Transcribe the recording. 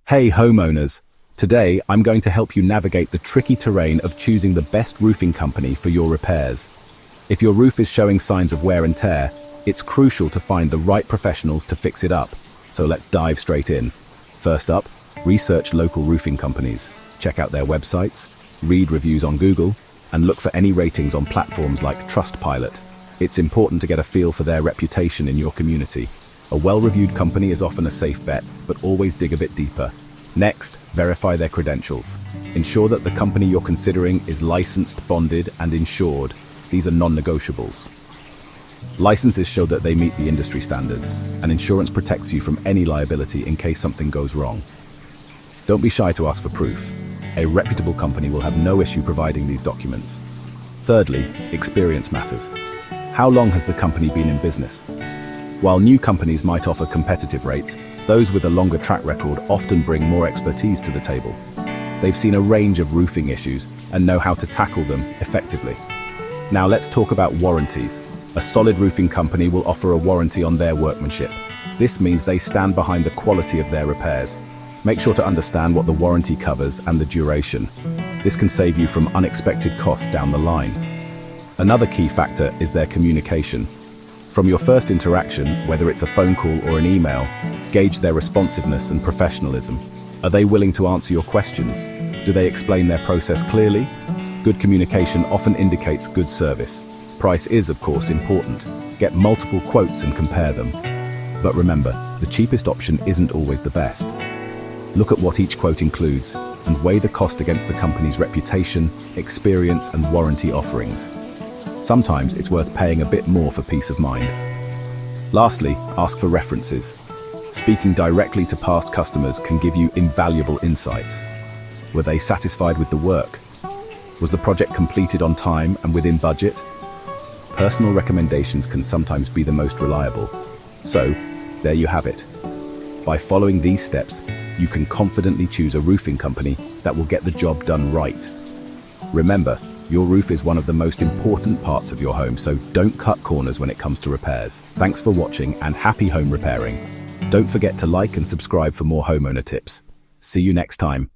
Hey homeowners! Today I'm going to help you navigate the tricky terrain of choosing the best roofing company for your repairs. If your roof is showing signs of wear and tear, it's crucial to find the right professionals to fix it up. So let's dive straight in. First up, research local roofing companies. Check out their websites, read reviews on Google, and look for any ratings on platforms like Trustpilot. It's important to get a feel for their reputation in your community. A well-reviewed company is often a safe bet, but always dig a bit deeper. Next, verify their credentials. Ensure that the company you're considering is licensed, bonded, and insured. These are non-negotiables. Licenses show that they meet the industry standards, and insurance protects you from any liability in case something goes wrong. Don't be shy to ask for proof. A reputable company will have no issue providing these documents. Thirdly, experience matters. How long has the company been in business? While new companies might offer competitive rates, those with a longer track record often bring more expertise to the table. They've seen a range of roofing issues and know how to tackle them effectively. Now let's talk about warranties. A solid roofing company will offer a warranty on their workmanship. This means they stand behind the quality of their repairs. Make sure to understand what the warranty covers and the duration. This can save you from unexpected costs down the line. Another key factor is their communication. From your first interaction, whether it's a phone call or an email, gauge their responsiveness and professionalism. Are they willing to answer your questions? Do they explain their process clearly? Good communication often indicates good service. Price is, of course, important. Get multiple quotes and compare them. But remember, the cheapest option isn't always the best. Look at what each quote includes and weigh the cost against the company's reputation, experience, and warranty offerings. Sometimes it's worth paying a bit more for peace of mind. Lastly, ask for references. Speaking directly to past customers can give you invaluable insights. Were they satisfied with the work? Was the project completed on time and within budget? Personal recommendations can sometimes be the most reliable. So, there you have it. By following these steps, you can confidently choose a roofing company that will get the job done right. Remember, your roof is one of the most important parts of your home, so don't cut corners when it comes to repairs. Thanks for watching and happy home repairing. Don't forget to like and subscribe for more homeowner tips. See you next time.